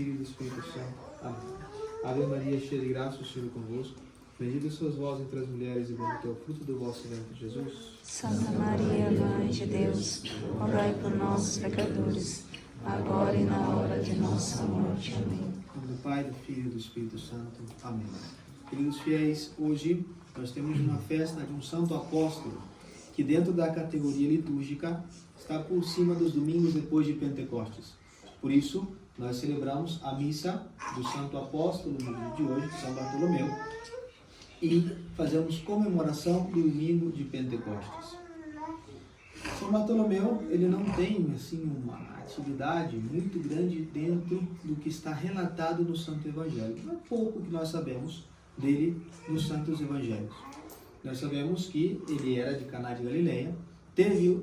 Filho do Espírito Santo. Amém. Ave Maria, cheia de graça, o Senhor é convosco. Bendita sois vós entre as mulheres e bendito é o fruto do vosso ventre, Jesus. Santa Maria, Mãe de Deus, rogai por nós, pecadores, agora e na hora de nossa morte. Amém. Em nome do Pai, do Filho e do Espírito Santo. Amém. Queridos fiéis, hoje nós temos uma festa de um santo apóstolo que dentro da categoria litúrgica está por cima dos domingos depois de Pentecostes. Por isso, nós celebramos a missa do santo apóstolo no dia de hoje, São Bartolomeu, e fazemos comemoração do domingo de Pentecostes. São Bartolomeu, ele não tem assim uma atividade muito grande dentro do que está relatado no Santo Evangelho. É pouco que nós sabemos dele nos Santos Evangelhos. Nós sabemos que ele era de Caná de Galileia, teve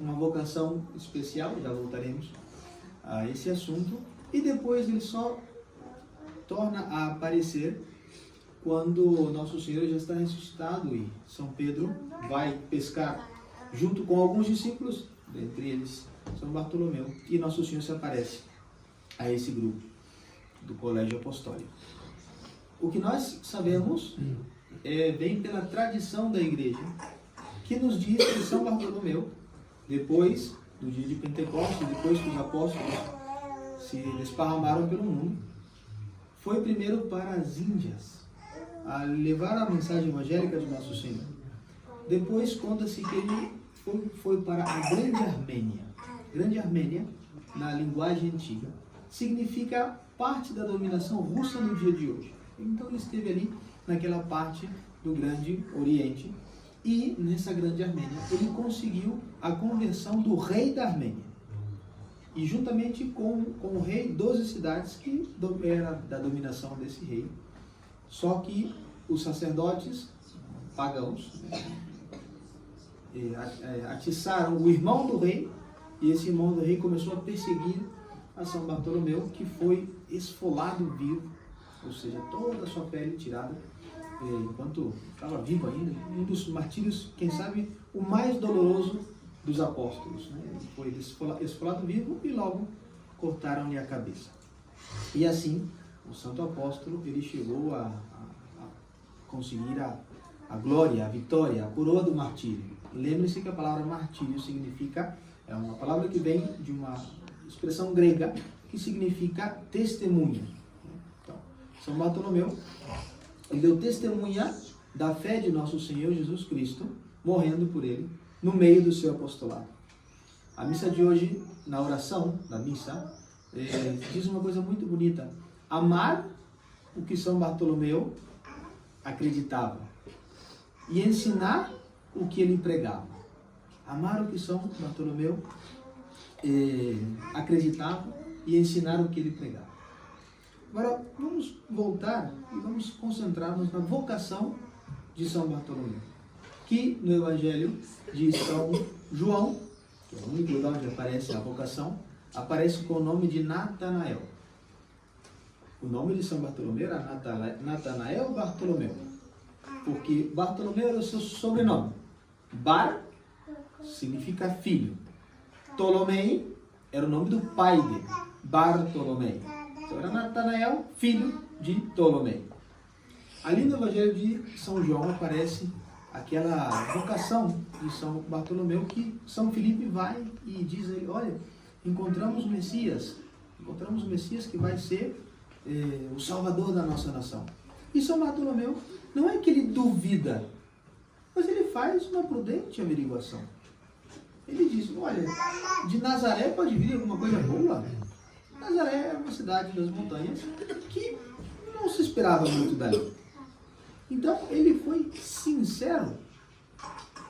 uma vocação especial, já voltaremos a esse assunto, e depois ele só torna a aparecer quando Nosso Senhor já está ressuscitado e São Pedro vai pescar junto com alguns discípulos, dentre eles São Bartolomeu, e Nosso Senhor se aparece a esse grupo do Colégio Apostólico. O que nós sabemos vem pela tradição da Igreja, que nos diz que São Bartolomeu, depois do dia de Pentecostes, depois que os apóstolos se desparramaram pelo mundo, foi primeiro para as Índias, a levar a mensagem evangélica de Nosso Senhor. Depois conta-se que ele foi para a Grande Armênia. Grande Armênia, na linguagem antiga, significa parte da dominação russa no dia de hoje. Então ele esteve ali naquela parte do Grande Oriente e nessa Grande Armênia ele conseguiu a conversão do rei da Armênia. E juntamente com o rei, 12 cidades que era da dominação desse rei. Só que os sacerdotes pagãos atiçaram o irmão do rei, e esse irmão do rei começou a perseguir a São Bartolomeu, que foi esfolado vivo, ou seja, toda a sua pele tirada, enquanto estava vivo ainda. Um dos martírios, quem sabe, o mais doloroso dos apóstolos, né? Ele foi esfolado vivo e logo cortaram-lhe a cabeça. E assim, o santo apóstolo, ele chegou a conseguir a glória, a vitória, a coroa do martírio. Lembre-se que a palavra martírio significa, é uma palavra que vem de uma expressão grega que significa testemunha. Então, São Bartolomeu, ele deu testemunha da fé de nosso Senhor Jesus Cristo, morrendo por ele, no meio do seu apostolado. A missa de hoje, na oração da missa, diz uma coisa muito bonita: amar o que São Bartolomeu acreditava e ensinar o que ele pregava. Amar o que São Bartolomeu acreditava e ensinar o que ele pregava. Agora, vamos voltar e vamos concentrar-nos na vocação de São Bartolomeu, que no Evangelho de São João, que é o único lugar onde aparece a vocação, aparece com o nome de Natanael. O nome de São Bartolomeu era Natanael Bartolomeu, porque Bartolomeu era o seu sobrenome. Bar significa filho. Ptolomei era o nome do pai dele, Bartolomeu. Então era Natanael, filho de Ptolomei. Ali no Evangelho de São João aparece aquela vocação de São Bartolomeu, que São Filipe vai e diz a ele: olha, encontramos o Messias que vai ser o Salvador da nossa nação. E São Bartolomeu, não é que ele duvida, mas ele faz uma prudente averiguação. Ele diz: olha, de Nazaré pode vir alguma coisa boa? Nazaré é uma cidade das montanhas que não se esperava muito dali. Então ele foi sincero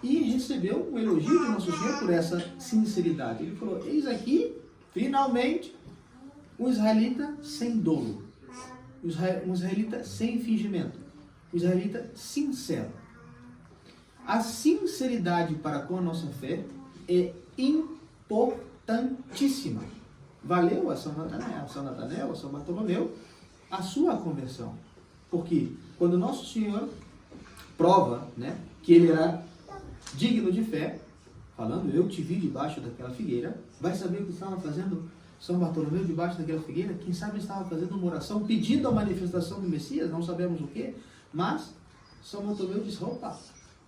e recebeu um elogio de Nosso Senhor por essa sinceridade. Ele falou: eis aqui, finalmente, um israelita sem dolo, um israelita sem fingimento, um israelita sincero. A sinceridade para com a nossa fé é importantíssima. Valeu a São Natanael, a São Bartolomeu, a sua conversão. Porque quando Nosso Senhor prova, né, que ele era digno de fé, falando: eu te vi debaixo daquela figueira, vai saber o que estava fazendo São Bartolomeu debaixo daquela figueira, quem sabe estava fazendo uma oração, pedindo a manifestação do Messias, não sabemos o que, mas São Bartolomeu diz, opa,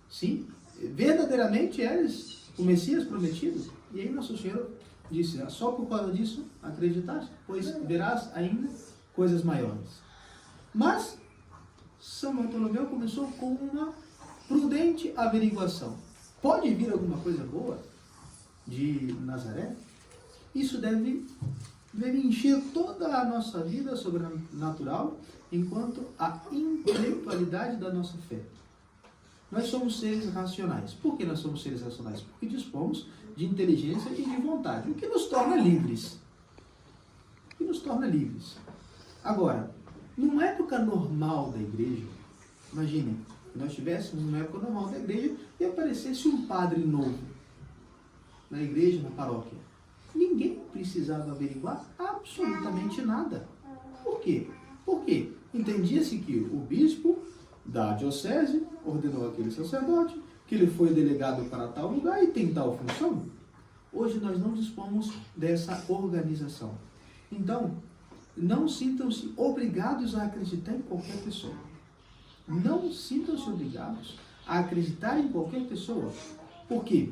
sim, verdadeiramente eres o Messias prometido. E aí Nosso Senhor disse, só por causa disso acreditaste, pois verás ainda coisas maiores. Mas São Bartolomeu começou com uma prudente averiguação. Pode vir alguma coisa boa de Nazaré? Isso deve encher toda a nossa vida sobrenatural, enquanto a intelectualidade da nossa fé. Nós somos seres racionais. Por que nós somos seres racionais? Porque dispomos de inteligência e de vontade, o que nos torna livres. O que nos torna livres. Agora, numa época normal da igreja, imaginem, nós estivéssemos numa época normal da igreja e aparecesse um padre novo na igreja, na paróquia. Ninguém precisava averiguar absolutamente nada. Por quê? Porque entendia-se que o bispo da diocese ordenou aquele sacerdote, que ele foi delegado para tal lugar e tem tal função. Hoje nós não dispomos dessa organização. Então, não sintam-se obrigados a acreditar em qualquer pessoa. Não sintam-se obrigados a acreditar em qualquer pessoa. Por quê?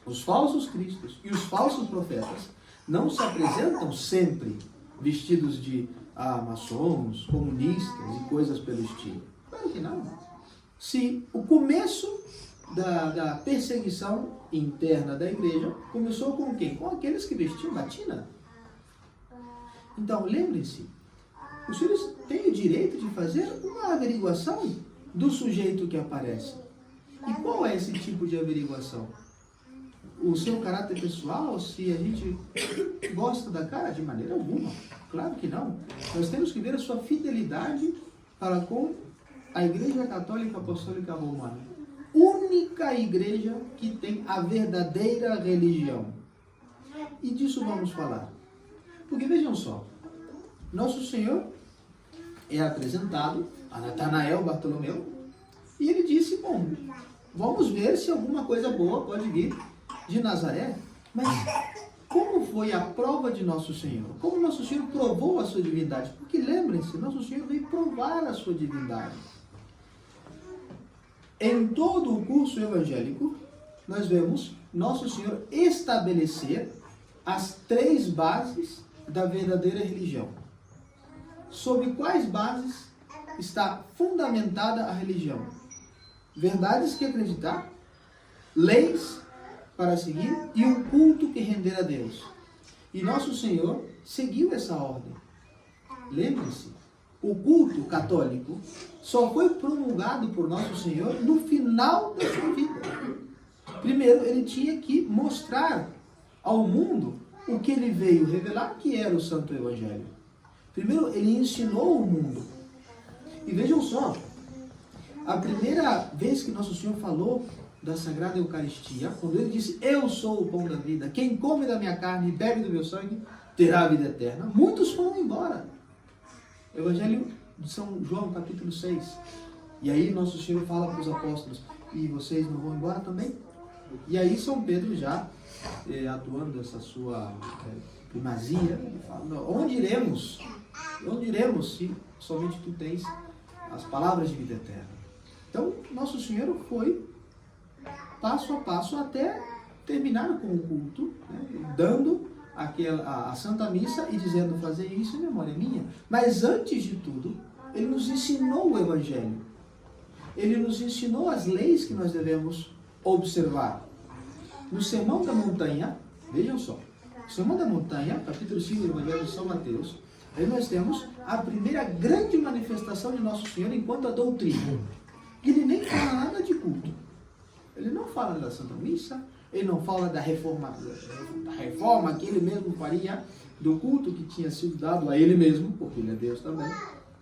Os falsos cristos e os falsos profetas não se apresentam sempre vestidos de maçons, comunistas e coisas pelo estilo. Claro que não. Se o começo da perseguição interna da igreja começou com quem? Com aqueles que vestiam batina. Então, lembrem-se, os senhores têm o direito de fazer uma averiguação do sujeito que aparece. E qual é esse tipo de averiguação? O seu caráter pessoal, se a gente gosta da cara? De maneira alguma. Claro que não. Nós temos que ver a sua fidelidade para com a Igreja Católica Apostólica Romana. Única igreja que tem a verdadeira religião. E disso vamos falar. Porque vejam só, Nosso Senhor é apresentado a Natanael Bartolomeu e ele disse, bom, vamos ver se alguma coisa boa pode vir de Nazaré. Mas como foi a prova de Nosso Senhor? Como Nosso Senhor provou a sua divindade? Porque lembrem-se, Nosso Senhor veio provar a sua divindade. Em todo o curso evangélico, nós vemos Nosso Senhor estabelecer as 3 bases da verdadeira religião. Sobre quais bases está fundamentada a religião? Verdades que acreditar, leis para seguir e um culto que render a Deus. E Nosso Senhor seguiu essa ordem. Lembre-se, o culto católico só foi promulgado por Nosso Senhor no final da sua vida. Primeiro, ele tinha que mostrar ao mundo o que ele veio revelar, que era o Santo Evangelho. Primeiro, ele ensinou o mundo. E vejam só, a primeira vez que Nosso Senhor falou da Sagrada Eucaristia, quando ele disse, eu sou o pão da vida, quem come da minha carne e bebe do meu sangue, terá a vida eterna. Muitos foram embora. Evangelho de São João, capítulo 6. E aí Nosso Senhor fala para os apóstolos, e vocês não vão embora também? E aí São Pedro já atuando essa sua primazia, ele fala, onde iremos? Onde iremos se somente tu tens as palavras de vida eterna? Então, Nosso Senhor foi passo a passo até terminar com o culto, né, dando a Santa Missa e dizendo, fazer isso em memória minha. Mas antes de tudo, ele nos ensinou o Evangelho. Ele nos ensinou as leis que nós devemos observar. No Sermão da Montanha, vejam só, o Sermão da Montanha, capítulo 5 do Evangelho de São Mateus, aí nós temos a primeira grande manifestação de Nosso Senhor enquanto a doutrina. Ele nem fala nada de culto. Ele não fala da Santa Missa, ele não fala da reforma que ele mesmo faria, do culto que tinha sido dado a ele mesmo, porque ele é Deus também,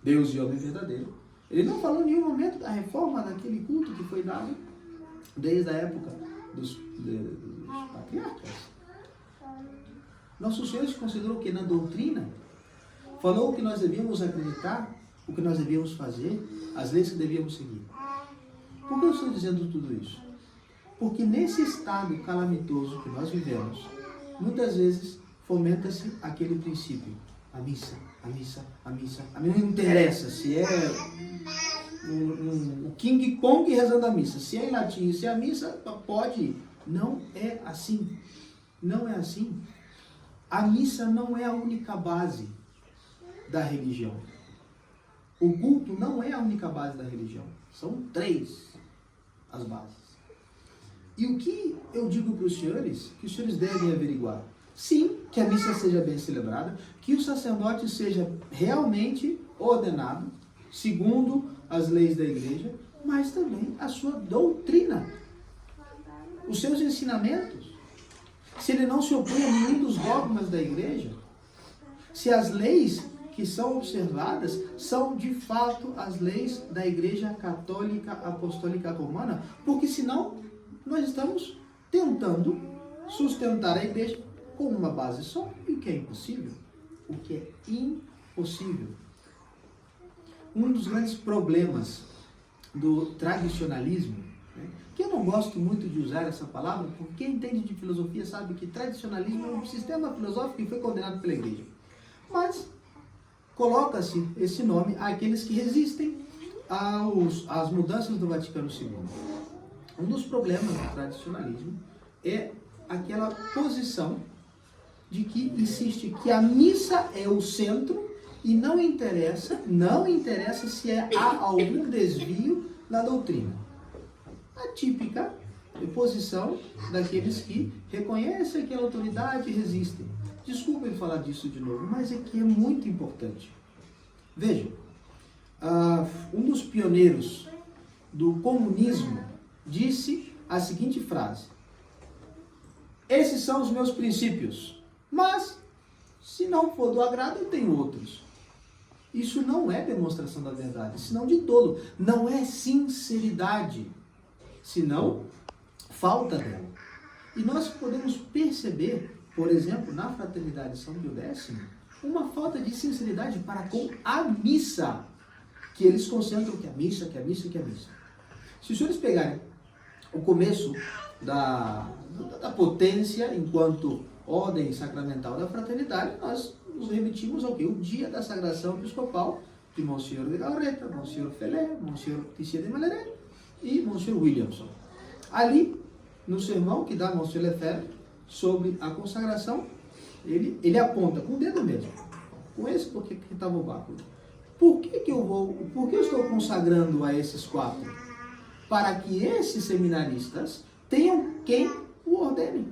Deus e homem verdadeiro. Ele não falou em nenhum momento da reforma daquele culto que foi dado desde a época dos patriarcas. Nosso Senhor se considerou que na doutrina falou o que nós devíamos acreditar, o que nós devíamos fazer, as leis que devíamos seguir. Por que eu estou dizendo tudo isso? Porque nesse estado calamitoso que nós vivemos, muitas vezes fomenta-se aquele princípio. A missa, a missa, a missa. A mim não interessa se é o King Kong rezando a missa. Se é em latim, se é a missa, pode ir. Não é assim. Não é assim. A missa não é a única base da religião. O culto não é a única base da religião. São 3 as bases. E o que eu digo para os senhores, que os senhores devem averiguar? Sim, que a missa seja bem celebrada, que o sacerdote seja realmente ordenado, segundo as leis da igreja, mas também a sua doutrina, os seus ensinamentos. Se ele não se opõe a nenhum dos dogmas da igreja, se as leis que são observadas são de fato as leis da Igreja Católica Apostólica Romana, porque senão nós estamos tentando sustentar a igreja com uma base só, e o que é impossível. O que é impossível. Um dos grandes problemas do tradicionalismo, né, que eu não gosto muito de usar essa palavra, porque quem entende de filosofia sabe que tradicionalismo é um sistema filosófico que foi condenado pela igreja. Mas coloca-se esse nome àqueles que resistem às mudanças do Vaticano II. Um dos problemas do tradicionalismo é aquela posição de que insiste que a missa é o centro e não interessa se há algum desvio na doutrina. A típica posição daqueles que reconhecem aquela autoridade e resistem. Desculpem falar disso de novo, mas é que é muito importante. Vejam, um dos pioneiros do comunismo disse a seguinte frase: esses são os meus princípios, mas se não for do agrado, eu tenho outros. Isso não é demonstração da verdade, senão de todo. Não é sinceridade, senão falta dela. E nós podemos perceber, por exemplo, na Fraternidade São Pio X, uma falta de sinceridade para com a missa, que eles concentram que a missa, que a missa, que a missa. Se os senhores pegarem o começo da potência enquanto ordem sacramental da fraternidade, nós nos remitimos ao quê? O dia da sagração episcopal de Monsenhor de Galarreta, Monsenhor Felé, Monsenhor Tissier de Malheré e Monsenhor Williamson. Ali, no sermão que dá Monsenhor Lefebvre sobre a consagração, ele aponta com o dedo mesmo, com esse porque que estava o báculo. Por que eu estou consagrando a esses 4? Para que esses seminaristas tenham quem o ordene.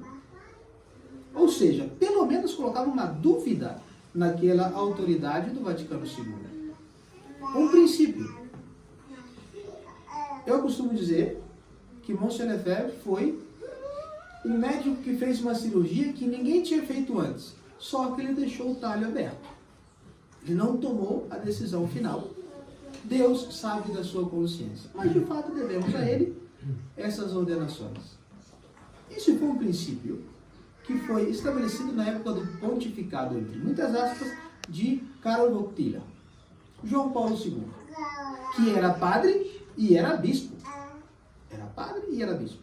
Ou seja, pelo menos colocava uma dúvida naquela autoridade do Vaticano II. Um princípio. Eu costumo dizer que Monsenhor Lefebvre foi um médico que fez uma cirurgia que ninguém tinha feito antes, só que ele deixou o talho aberto. Ele não tomou a decisão final. Deus sabe da sua consciência, mas de fato devemos a ele essas ordenações. Isso foi um princípio que foi estabelecido na época do pontificado, entre muitas aspas, de Karol Wojtyla, João Paulo II, que era padre e era bispo. Era padre e era bispo.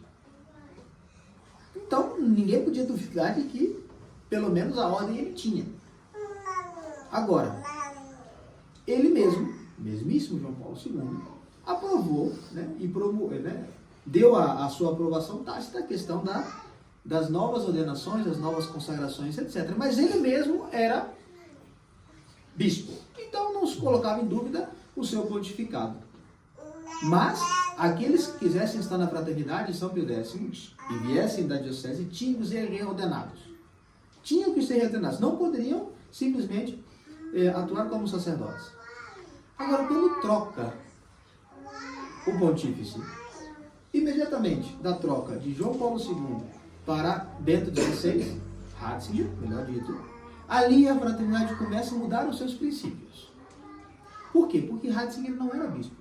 Então, ninguém podia duvidar de que, pelo menos, a ordem ele tinha. Agora, ele mesmíssimo João Paulo II, aprovou, né, e deu a sua aprovação tácita à questão das novas ordenações, das novas consagrações, etc. Mas ele mesmo era bispo. Então, não se colocava em dúvida o seu pontificado. Mas aqueles que quisessem estar na fraternidade de São Pio X e viessem da diocese tinham que ser reordenados. Tinham que ser reordenados. Não poderiam simplesmente atuar como sacerdotes. Agora, quando troca o pontífice, imediatamente da troca de João Paulo II para Bento XVI, Ratzinger, melhor dito, ali a fraternidade começa a mudar os seus princípios. Por quê? Porque Ratzinger não era bispo.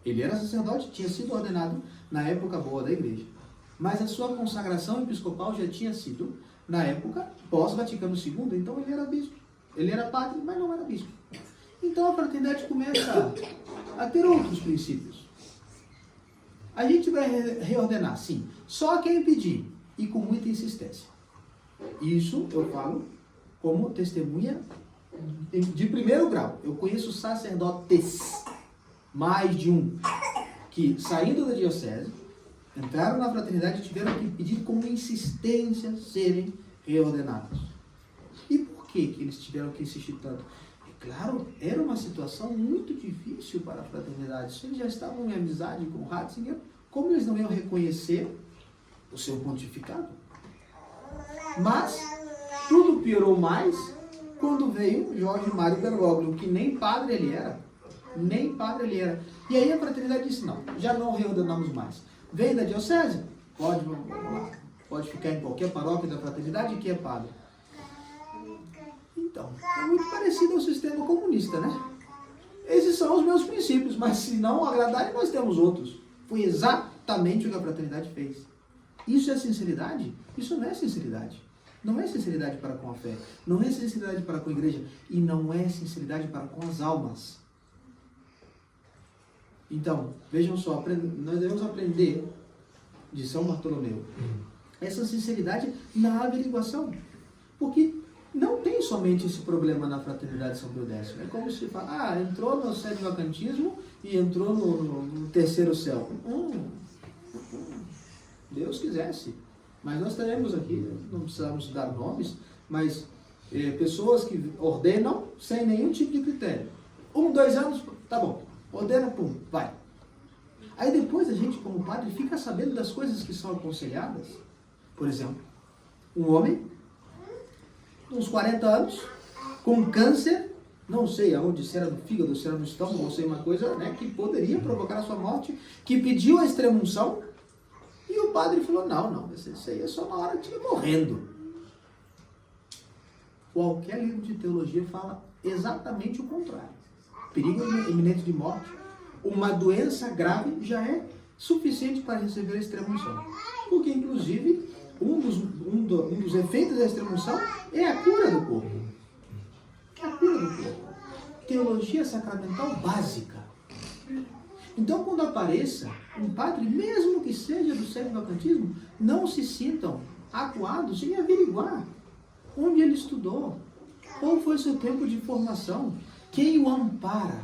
Ele era sacerdote, tinha sido ordenado na época boa da igreja. Mas a sua consagração episcopal já tinha sido na época pós-Vaticano II, então ele era bispo. Ele era padre, mas não era bispo. Então a fraternidade começa a ter outros princípios. A gente vai reordenar, sim, só quem pedir e com muita insistência. Isso eu falo como testemunha de primeiro grau. Eu conheço sacerdotes, mais de um, que saindo da diocese, entraram na fraternidade e tiveram que pedir com insistência serem reordenados. E por que eles tiveram que insistir tanto? Claro, era uma situação muito difícil para a fraternidade. Se eles já estavam em amizade com Ratzinger, como eles não iam reconhecer o seu pontificado? Mas tudo piorou mais quando veio Jorge Mário Bergoglio, que nem padre ele era. Nem padre ele era. E aí a fraternidade disse, não, já não reordenamos mais. Vem da diocese? Pode, vamos lá. Pode ficar em qualquer paróquia da fraternidade que é padre. Então, é muito parecido ao sistema comunista, né? Esses são os meus princípios, mas se não agradarem, nós temos outros. Foi exatamente o que a fraternidade fez. Isso é sinceridade? Isso não é sinceridade. Não é sinceridade para com a fé. Não é sinceridade para com a igreja. E não é sinceridade para com as almas. Então, vejam só, nós devemos aprender de São Bartolomeu essa sinceridade na averiguação. Porque não tem somente esse problema na fraternidade de São Pio X. É como se fala, entrou no sétimo vacantismo e entrou no terceiro céu. Deus quisesse. Mas nós teremos aqui, não precisamos dar nomes, mas pessoas que ordenam sem nenhum tipo de critério. 1, 2 anos, tá bom. Ordena, pum, vai. Aí depois a gente, como padre, fica sabendo das coisas que são aconselhadas. Por exemplo, um homem, uns 40 anos, com câncer, não sei aonde, se era no fígado, se era no estômago, não sei, uma coisa, né, que poderia provocar a sua morte, que pediu a extrema-unção, e o padre falou, não, isso aí é só na hora que estiver morrendo. Qualquer livro de teologia fala exatamente o contrário. Perigo iminente de morte, uma doença grave já é suficiente para receber a extrema-unção. Porque, inclusive, um dos efeitos da extrema-unção é a cura do corpo. A cura do corpo. Teologia sacramental básica. Então, quando apareça um padre, mesmo que seja do sétimo vacantismo, não se sintam acuados em averiguar onde ele estudou, qual foi seu tempo de formação, quem o ampara.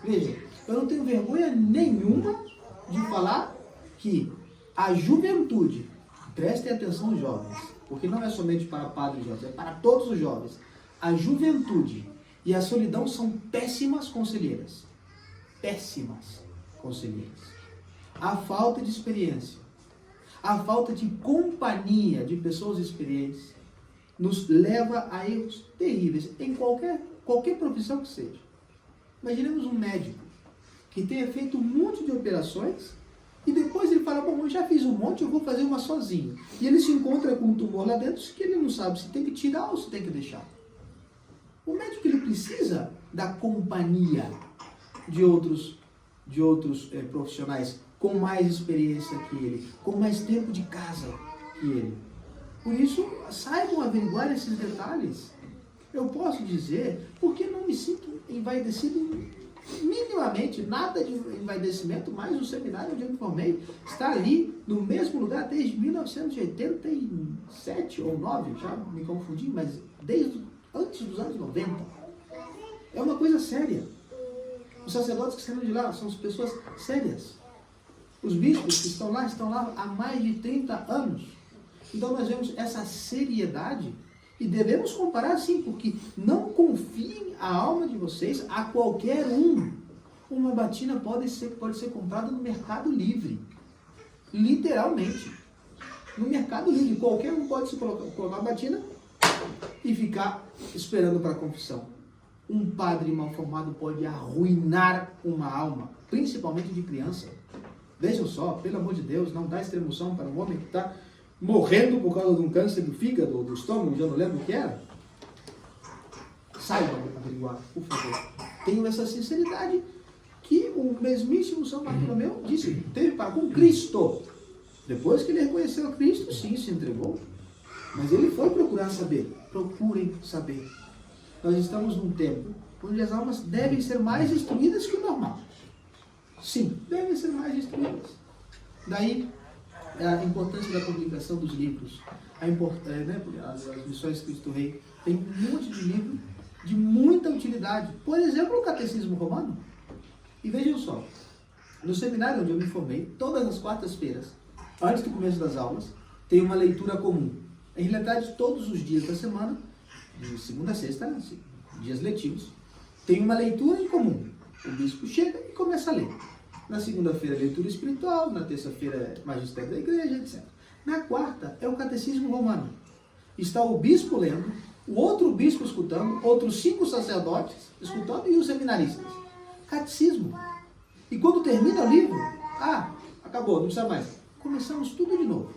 Veja, eu não tenho vergonha nenhuma de falar que a juventude, prestem atenção jovens, porque não é somente para padres jovens, é para todos os jovens. A juventude e a solidão são péssimas conselheiras. Péssimas conselheiras. A falta de experiência, a falta de companhia de pessoas experientes nos leva a erros terríveis em qualquer profissão que seja. Imaginemos um médico que tenha feito um monte de operações e depois ele fala, bom, eu já fiz um monte, eu vou fazer uma sozinho. E ele se encontra com um tumor lá dentro que ele não sabe se tem que tirar ou se tem que deixar. O médico, ele precisa da companhia de outros profissionais com mais experiência que ele, com mais tempo de casa que ele. Por isso, saibam averiguar esses detalhes. Eu posso dizer, porque não me sinto envaidecido minimamente, nada de envaidecimento, mas o seminário onde eu me formei está ali no mesmo lugar desde 1987 ou 9, já me confundi, mas desde antes dos anos 90. É uma coisa séria. Os sacerdotes que saíram de lá são pessoas sérias. Os bispos que estão lá há mais de 30 anos. Então nós vemos essa seriedade e devemos comparar sim, porque não confiem a alma de vocês a qualquer um. Uma batina pode ser comprada no Mercado Livre. Literalmente. No Mercado Livre. Qualquer um pode se colocar uma batina e ficar esperando para a confissão. Um padre mal formado pode arruinar uma alma, principalmente de criança. Vejam só, pelo amor de Deus, não dá extrema-unção para um homem que está morrendo por causa de um câncer do fígado ou do estômago, já não lembro o que era. Saibam averiguar, por favor. Tenham essa sinceridade que o mesmíssimo São Bartolomeu disse, teve para com Cristo. Depois que ele reconheceu a Cristo, sim, se entregou. Mas ele foi procurar saber. Procurem saber. Nós estamos num tempo onde as almas devem ser mais instruídas que o normal. Sim, devem ser mais instruídas. Daí a importância da publicação dos livros, as lições de Cristo Rei. Tem um monte de livro de muita utilidade. Por exemplo, o Catecismo Romano. E vejam só, no seminário onde eu me formei, todas as quartas-feiras, antes do começo das aulas, tem uma leitura comum. Em realidade, todos os dias da semana, de segunda a sexta, dias letivos, tem uma leitura em comum. O bispo chega e começa a ler. Na segunda-feira, leitura espiritual, na terça-feira, magistério da igreja, etc. Na quarta, é o Catecismo Romano. Está o bispo lendo, o outro bispo escutando, outros 5 sacerdotes escutando e os seminaristas. Catecismo. E quando termina o livro, acabou, não precisa mais. Começamos tudo de novo.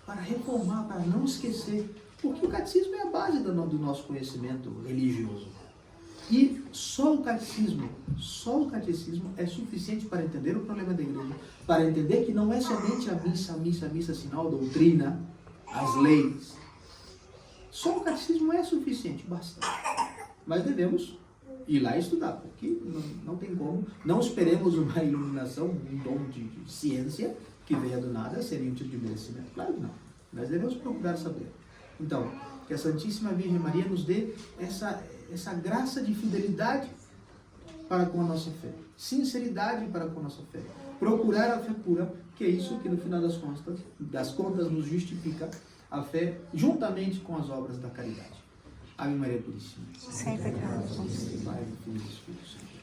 Para reformar, para não esquecer. Porque o catecismo é a base do nosso conhecimento religioso. E só o catecismo é suficiente para entender o problema da igreja, para entender que não é somente a missa, sinal, a doutrina, as leis. Só o catecismo é suficiente, basta. Mas devemos ir lá estudar, porque não tem como, não esperemos uma iluminação, um dom de ciência que venha do nada, seria um tipo de merecimento. Claro que não. Nós devemos procurar saber. Então, que a Santíssima Virgem Maria nos dê essa graça de fidelidade para com a nossa fé, sinceridade para com a nossa fé, procurar a fé pura, que é isso que no final das contas nos justifica a fé juntamente com as obras da caridade. Ave Maria Puríssima. Sem pecado. Pai, do Filho e do Espírito Santo.